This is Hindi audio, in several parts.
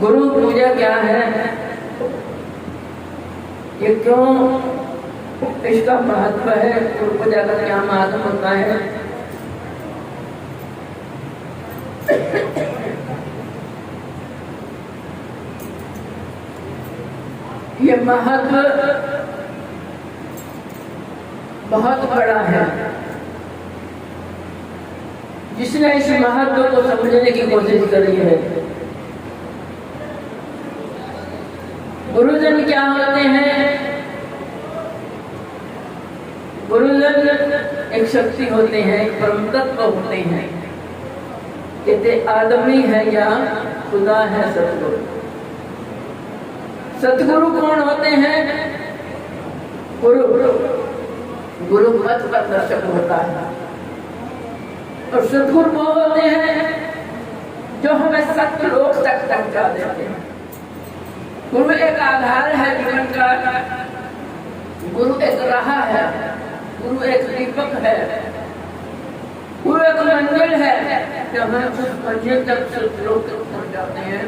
गुरु पूजा क्या है, ये क्यों इसका महत्व है, गुरु पूजा का क्या महत्व होता है। ये महत्व बहुत बड़ा है। जिसने इस महत्व को समझने की कोशिश करी है, गुरुजन क्या होते हैं? गुरुजन एक शक्ति होते हैं, एक परम तत्व होते हैं। कहते आदमी है या खुदा है सतगुरु। सतगुरु कौन होते हैं? गुरु मत प्रदर्शक होता है। और सतगुरु वो होते हैं जो हमें सत्य लोक तक पहुंचा देते हैं। गुरु एक आधार है जीवन का, गुरु एक राह है, गुरु एक दीपक है, गुरु एक मंजिल है कि हमें उस मंजिल तक सत्य लोक तक पहुंचाते हैं।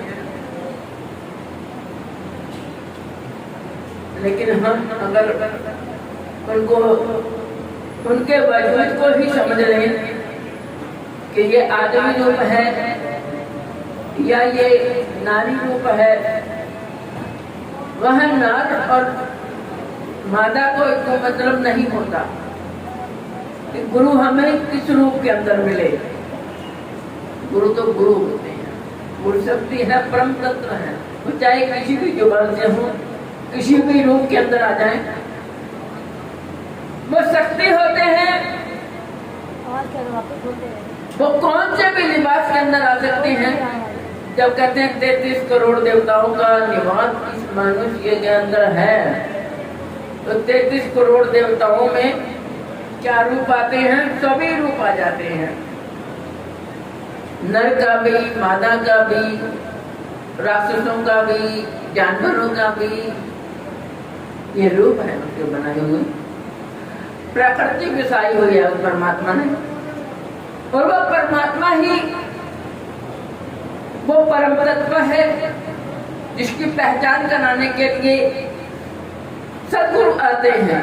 लेकिन हम अगर उनको उनके वजूद को ही समझ लें कि ये आदमी रूप है या ये नारी रूप है, वह नर और मादा को कोई मतलब नहीं होता कि गुरु हमें किस रूप के अंदर मिले। गुरु तो गुरु होते हैं, गुरु शक्ति है, परम तत्व है। वो चाहे किसी भी जुबान से हो, किसी भी रूप के अंदर आ जाए, वो शक्ति होते हैं। वो कौन से भी लिबास के अंदर आ सकते हैं। जब कहते हैं 33 करोड़ देवताओं का निवास इस मनुष्य के अंदर है, तो 33 करोड़ देवताओं में क्या रूप आते हैं? सभी रूप आ जाते हैं। नर का भी, मादा का भी, राक्षसों का भी, जानवरों का भी, ये रूप है उनके बनाए हुए। प्रकृति विषाई हुई है परमात्मा ने, और वो परमात्मा ही वो परम तत्व है जिसकी पहचान कराने के लिए सद्गुरु आते हैं।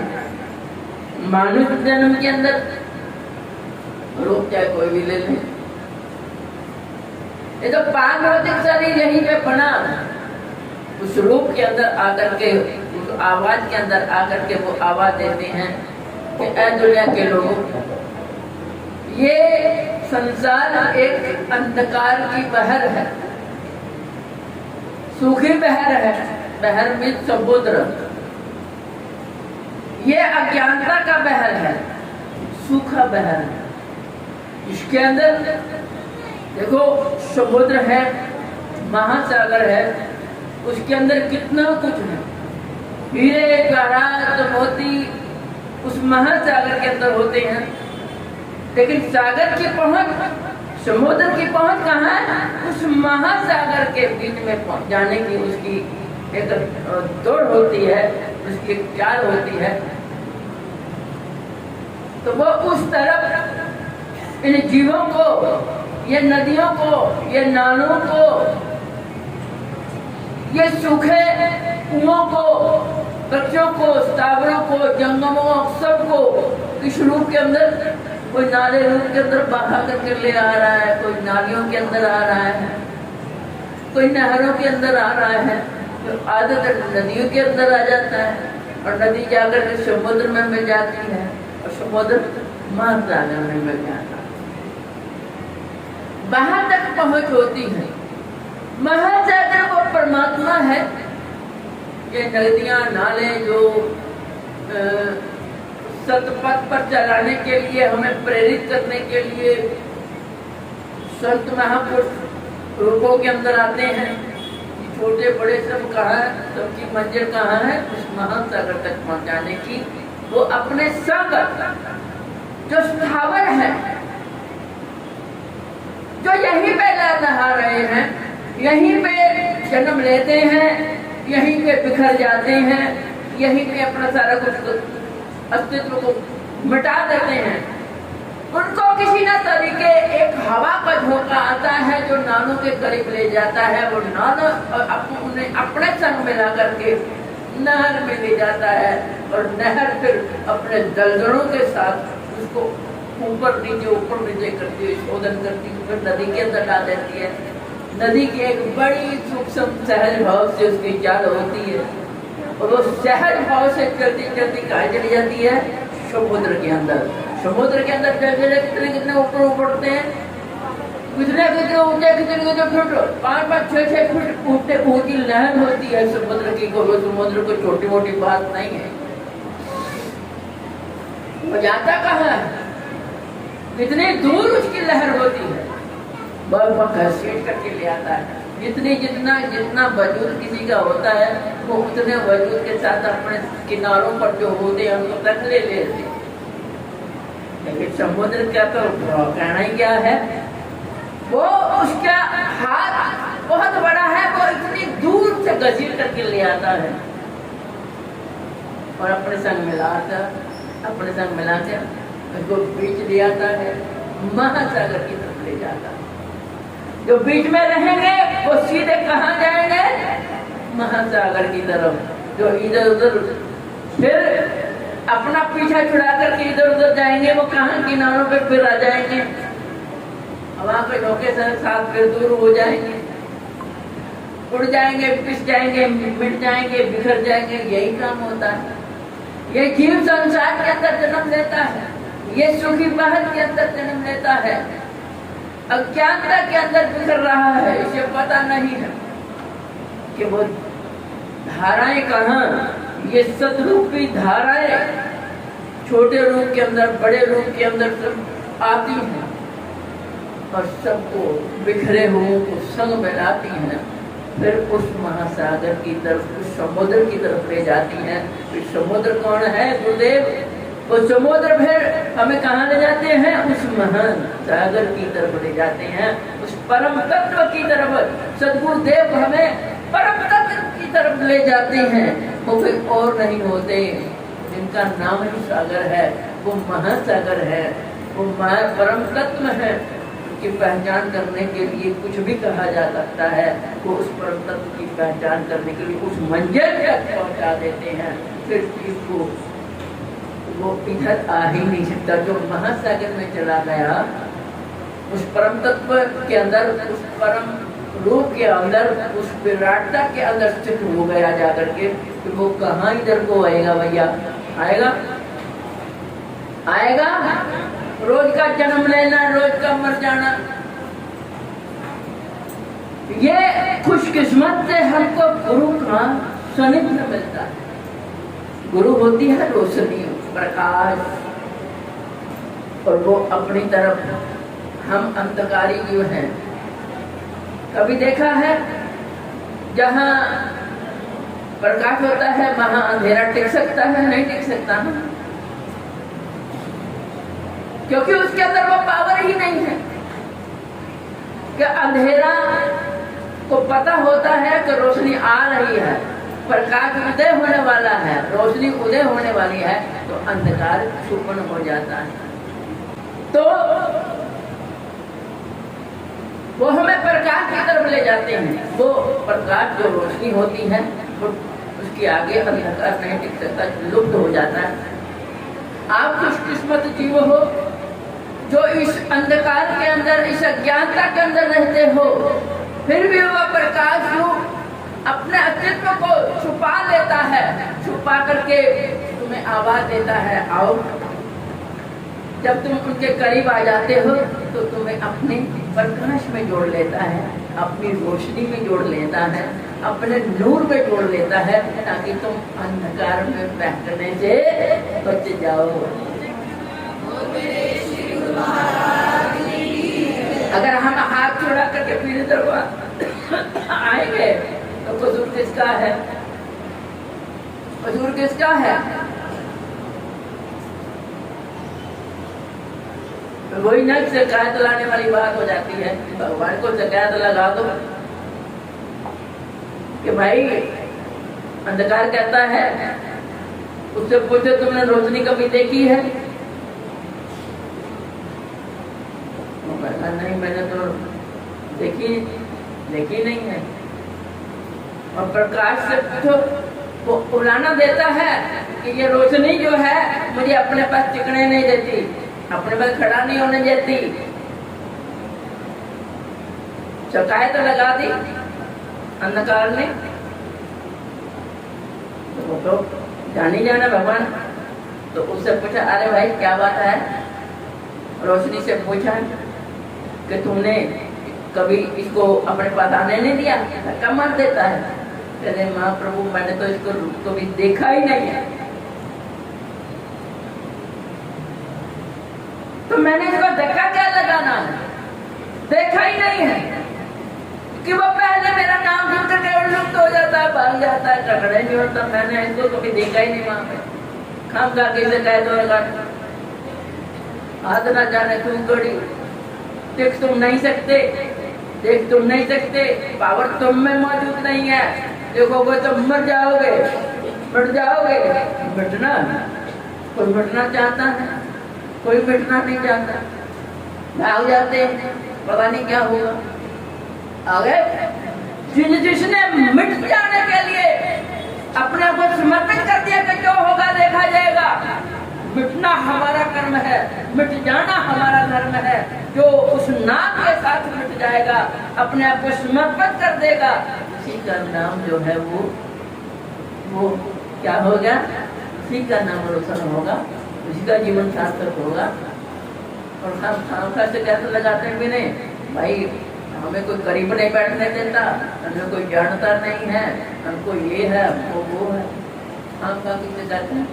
मानव जन्म के अंदर रूप चाहे कोई भी ले लें, ये तो पारभौतिक शरीर यहीं पे बना, उस रूप के अंदर आकर के, उस आवाज के अंदर आकर के वो आवाज देते हैं कि ऐ दुनिया के लोगों, ये संसार एक अंधकार की बहर है, सूखी बहर है, बहर में समुद्र। ये अज्ञानता का बहर है, सूखा बहर है। इसके अंदर देखो समुद्र है, महासागर है, उसके अंदर कितना कुछ है, हीरे जवाहरात मोती उस महासागर के अंदर होते हैं। लेकिन सागर की पहुंच, समुद्र की पहुंच कहाँ है? उस महासागर के बीच में जाने की उसकी एक दौड़ होती है, उसकी एक चाल होती है। तो वो उस तरफ इन जीवों को, ये नदियों को, ये नालों को, ये सूखे कुओं को, वृक्षों को, स्थावरों को, जंगमों, सबको इस रूप के अंदर, कोई नाले रूप के अंदर बहा करके ले आ रहा है, कोई नालियों के अंदर आ रहा है, कोई नहरों के अंदर आ रहा है, तो आधे नदियों के अंदर आ जाता है, और नदी जाकर के समुद्र में मिल जाती है, और समुद्र महासागर में मिल जाता है। वहां तक पहुंच होती है। महासागर वो परमात्मा है ये नदियाँ नाले जो सतपथ पर चलाने के लिए, हमें प्रेरित करने के लिए संत महापुरुष रूपों के अंदर आते हैं। छोटे बड़े सब कहाँ है, सबकी मंजिल कहाँ है? उस महान सागर तक पहुंचाने की। वो अपने सागर जो स्थावर है, जो यहीं पे नहा रहे हैं, यहीं पे जन्म लेते हैं, यहीं पे बिखर जाते हैं, यहीं पे अपना सारा कुछ अस्तित्व को मिटा देते हैं, उनको किसी न तरीके एक हवा का झोंका आता है जो नालों के करीब ले जाता है। वो नालों उन्हें अपने संग मिला करके नहर में ले जाता है, और नहर फिर अपने दलदलों के साथ उसको ऊपर नीचे करती है, शोधन करती है, फिर नदी के अंदर डाल देती है। नदी की एक बड़ी सूक्ष्म सहज भाव से उसकी चाल होती है, और वो सहज भाव से चलती चलती कहाँ चली जाती है? समुद्र के अंदर। समुद्र के अंदर जलजले कितने ऊपर उड़ते हैं, कितने ऊंचे, कितने फुट, 5-6 फुट ऊंचे ऊंची लहर होती है समुद्र की। समुद्र को छोटी मोटी बात नहीं है। वो जाता कहाँ है? कितनी दूर उसकी लहर होती है, बर्फ घसीट करके ले आता है। जितना वजूद किसी का होता है, वो उतने वजूद के साथ अपने किनारों पर जो होते हैं उनको तक ले लेते हैं। लेकिन समुद्र का तो कहना ही क्या है, वो उसका हाथ बहुत बड़ा है, वो इतनी दूर से घसीट करके ले आता है और अपने संग मिलाकर उसको बीच ले आता है, महासागर की तरफ ले जाता है। जो बीच में रहेंगे वो सीधे कहाँ जाएंगे? महासागर की तरफ। जो इधर उधर फिर अपना पीछा छुड़ा करके इधर उधर जाएंगे, वो कहाँ किनारों पे फिर आ जाएंगे, हवा के झोंके से साथ फिर दूर हो जाएंगे, उड़ जाएंगे, पिस जाएंगे, मिट जाएंगे, बिखर जाएंगे। यही काम होता है। ये जीव संसार के अंदर जन्म लेता है, ये सुखी बहन के अंदर जन्म लेता है, अज्ञानता के अंदर बिखर रहा है। इसे पता नहीं है कि वो धाराएं कहाँ, ये सतरूपी धाराएं छोटे रूप के अंदर, बड़े रूप के अंदर सब आती हैं और सबको बिखरे हुए को संग मिलाती हैं, फिर उस महासागर की तरफ, उस समुद्र की तरफ ले जाती हैं। फिर समुद्र कौन है? गुरुदेव। वो समुद्र फिर हमें कहाँ ले जाते हैं? उस महान सागर की तरफ ले जाते हैं, उस परम तत्व की तरफ। सद्गुरुदेव हमें परम तत्व की तरफ ले जाते हैं। वो फिर और नहीं होते, जिनका नाम ही सागर है, वो महासागर है, वो परम तत्व है। की पहचान करने के लिए कुछ भी कहा जा सकता है, वो उस परम तत्व की पहचान करने के लिए उस मंजिल तक पहुंचा देते हैं। फिर इसको वो इधर आ ही नहीं सकता। जो महासागर में चला गया, उस परम तत्व के अंदर, उस परम रूप के अंदर, उस विराटता के अंदर स्थित हो गया जाकर के, तो वो कहाँ इधर को आएगा भैया? आएगा रोज का जन्म लेना, रोज का मर जाना। ये खुशकिस्मत से हमको गुरु का सानिध्य मिलता है। गुरु होती है रोशनी, प्रकाश, और वो अपनी तरफ, हम अंधकारी जीव हैं। कभी देखा है जहाँ प्रकाश होता है वहां अंधेरा टिक सकता है? नहीं टिक सकता ना, क्योंकि उसके अंदर वो पावर ही नहीं है कि अंधेरा को पता होता है कि रोशनी आ रही है, प्रकाश उदय होने वाला है, रोशनी उदय होने वाली है, तो अंधकार छुपन हो जाता है। तो वो हमें प्रकाश की तरफ ले जाते हैं। वो प्रकाश जो रोशनी होती है, वो उसके आगे अंधकार नहीं टिक सकता, लुप्त हो जाता है। आप खुशकिस्मत जीव हो जो इस अंधकार के अंदर, इस अज्ञानता के अंदर रहते हो, फिर भी वह प्रकाश जो अपने अस्तित्व को छुपा लेता है, छुपा करके तुम्हें आवाज देता है, आओ। जब तुम उनके करीब आ जाते हो तो तुम्हें अपने प्रकाश में जोड़ लेता है, अपनी रोशनी में जोड़ लेता है, अपने नूर में जोड़ लेता है, ताकि तुम अंधकार में बहकने से बच जाओ। अगर हम हाथ जोड़ा करके पीछे तरफ आएंगे तो कसूर किसका है? कसूर किसका है? वही न शिकायत लाने वाली बात हो जाती है। भगवान को शिकायत लगा दो कि भाई अंधकार कहता है, उससे पूछो तुमने रोशनी कभी देखी है? नहीं, मैंने तो देखी नहीं है। और प्रकाश से पूछो, वो उलाना देता है कि ये रोशनी जो है मुझे अपने पास टिकने नहीं देती, अपने पास खड़ा नहीं होने देती। शिकायत लगा दी अंधकार ने, तो जानी जाना भगवान। तो उससे पूछा, अरे भाई क्या बात है? रोशनी से पूछा कि तुमने कभी इसको अपने पास आने नहीं दिया? धक्का मार देता है। कहते महाप्रभु मैंने तो इसको कभी देखा ही नहीं है, तो मैंने इसको धक्का क्या लगाना है? देखा ही नहीं है कि वो पहले मेरा नाम सुन करके लुप्त हो जाता है, भाग जाता है, टकरा नहीं होता। मैंने इसको कभी देखा ही नहीं वहां पे। खाम खा के कह दो हाथ ना जाने क्यों गड़ी, देख तुम नहीं सकते, देख तुम नहीं सकते, पावर तुम में मौजूद नहीं है, देखोगे तो मर जाओगे, मिट जाओगे। मिटना, कोई मिटना चाहता है? कोई मिटना नहीं चाहता, भाग जाते हैं, पता नहीं क्या होगा आगे। जिसने मिट जाने के लिए अपने आप को समर्पित कर दिया कि जो होगा देखा जाएगा, मिटना हमारा कर्म है, मिट जाना हमारा धर्म है। जो उस नाम के साथ मिट जाएगा, अपने आप को समर्पित कर देगा, उसी का नाम जो है वो क्या हो गया? उसी का नाम रोशन होगा, उसी का जीवन सार्थक होगा। और हम खामखा से कैसे लगाते हैं भी नहीं भाई, हमें कोई करीब नहीं बैठने देता, हमें कोई जानता नहीं है, हमको ये है, हमको वो है। खामखा किसे कहते हैं?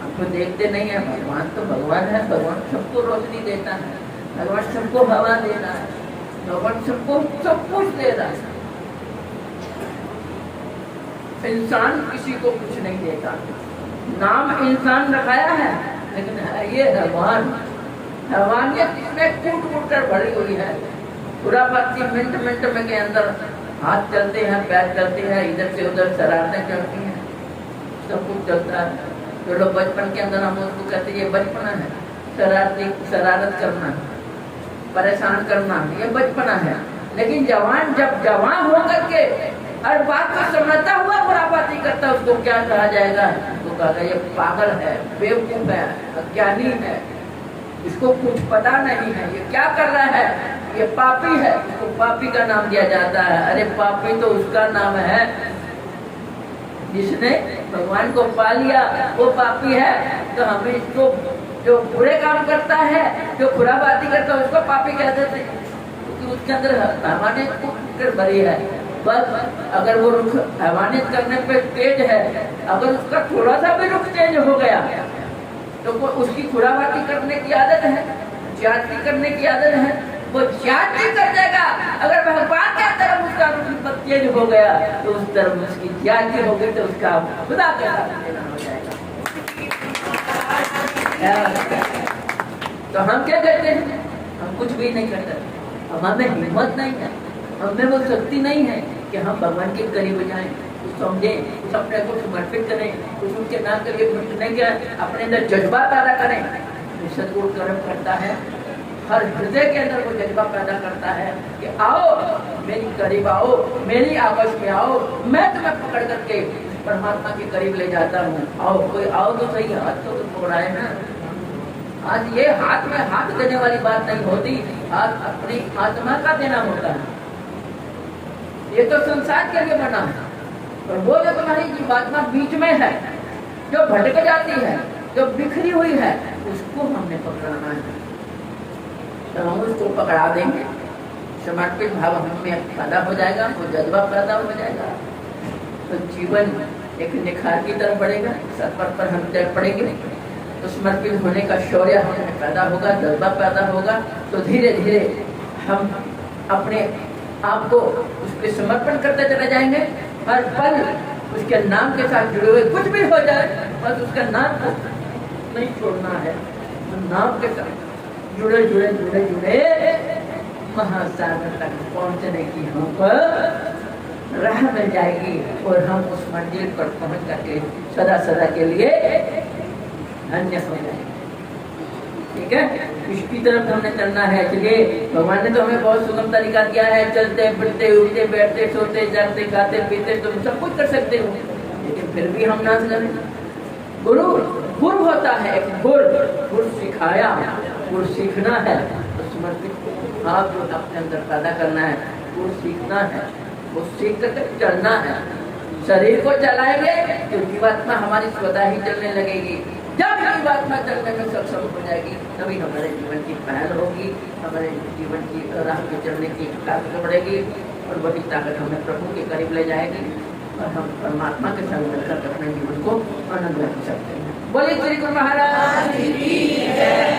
हमको देखते नहीं है। भगवान तो भगवान है, भगवान सबको रोशनी देता है, भगवान सबको हवा देता है, भगवान सबको सब कुछ दे रहा है। इंसान किसी को कुछ नहीं देता। नाम इंसान रखाया है, लेकिन ये भगवान, भगवानियत इसमें कूट कूट कर भरी हुई है। खुरापाती मिनट मिनट में के अंदर हाथ चलते हैं, पैर चलते हैं, इधर से उधर शरारतें चलती हैं, सब कुछ चलता है। जो लोग बचपन के अंदर हम उसको कहते हैं ये बचपना है, शरारत करना, परेशान करना, ये बचपना है। लेकिन जवान जब जवान होकर के हर बात को समझता हुआ खुरापाती करता, उसको क्या कहा जाएगा? उसको कहा ये पागल है, बेवकूफ है, अज्ञानी है, इसको कुछ पता नहीं है, ये क्या कर रहा है, ये पापी है, इसको पापी का नाम दिया जाता है। अरे पापी तो उसका नाम है जिसने भगवान को पा लिया, वो पापी है। तो हमें इसको जो बुरे काम करता है, जो खुराबाती करता है, उसको पापी कहते थे, क्योंकि उसके अंदर हैवानियत भरी है। बस अगर वो रुख हैवानियत करने पे तेज है, अगर उसका थोड़ा सा भी रुख चेंज हो गया तो वो उसकी खुराबाती करने की आदत है, ज्यादती करने की आदत है, वो ज्यादती कर देगा। अगर भगवान के तरफ उसका रुख तेज हो गया तो उस तरफ उसकी ज्यादती हो गई तो उसका खुदा के साथ देना हो जाएगा। तो हम क्या करते हैं? हम कुछ भी नहीं करते। हमें हिम्मत नहीं है, हमें वो शक्ति नहीं है कि हम भगवान के करीब जाएं, कुछ समझें, कुछ अपने को समर्पित करें, कुछ उनके नाम के लिए घुटने के अपने अंदर जज्बा पैदा करें। सदगुरु कर्म करता है, हर हृदय के अंदर वो जज्बा पैदा करता है कि आओ मेरी करीब आओ, मेरी आवाज में आओ, मैं तुम्हें पकड़ करके परमात्मा के करीब ले जाता हूँ। आओ, कोई आओ तो सही, हाथ तो पकड़ाए ना। आज ये हाथ में हाथ देने वाली बात नहीं होती, हाथ अपनी आत्मा का देना होता है। ये तो संसार के लिए बना है, और वो जो तुम्हारी जीवात्मा बीच में है, जो भटक जाती है, जो बिखरी हुई है, उसको हमने पकड़ना है। तो हम उसको पकड़ा देंगे, समर्पित भाव हमें पैदा हो जाएगा, वो जज्बा पैदा हो जाएगा, तो जीवन एक निखार की तरफ बढ़ेगा, सत्पथ पर हम चल पड़ेंगे। तो समर्पित होने का शौर्य हमें पैदा होगा, जज्बा पैदा होगा, तो धीरे धीरे हम अपने आप को उसके समर्पण करते चले जाएंगे। हर पल उसके नाम के साथ जुड़े हुए, कुछ भी हो जाए बस उसका नाम को नहीं छोड़ना है। नाम के साथ जुड़े जुड़े जुड़े जुड़े महासागर तक पहुंचने की हम पर राह मिल जाएगी और हम उस मंजिल पर पहुंच करके सदा सदा के लिए धन्य हो जाएंगे। ठीक है, इसकी तरफ हमने चलना है। चलिए, भगवान ने तो हमें बहुत सुगम तरीका दिया है, चलते फिरते उठते बैठते सोते जागते खाते पीते तुम सब कुछ कर सकते हो, लेकिन फिर भी हम नाच करें। गुरु होता है एक गुर सिखाया, गुर सीखना है तो समर्पित आप जो अपने अंदर पैदा करना है, गुर सीखना है, वो सीख कर चलना है। शरीर को चलाएंगे तो जीवात्मा हमारी स्वतः ही चलने लगेगी। जब जीवात्मा चलने में सक्षम हो जाएगी तभी हमारे जीवन की पहल होगी, हमारे जीवन की राह पे चलने की ताकत बढ़ेगी और वही ताकत हमें प्रभु के करीब ले जाएगी और हम परमात्मा के संग मिलकर अपने जीवन को आनंद रख सकते हैं। बोलिए श्री गुरु महाराज की जय।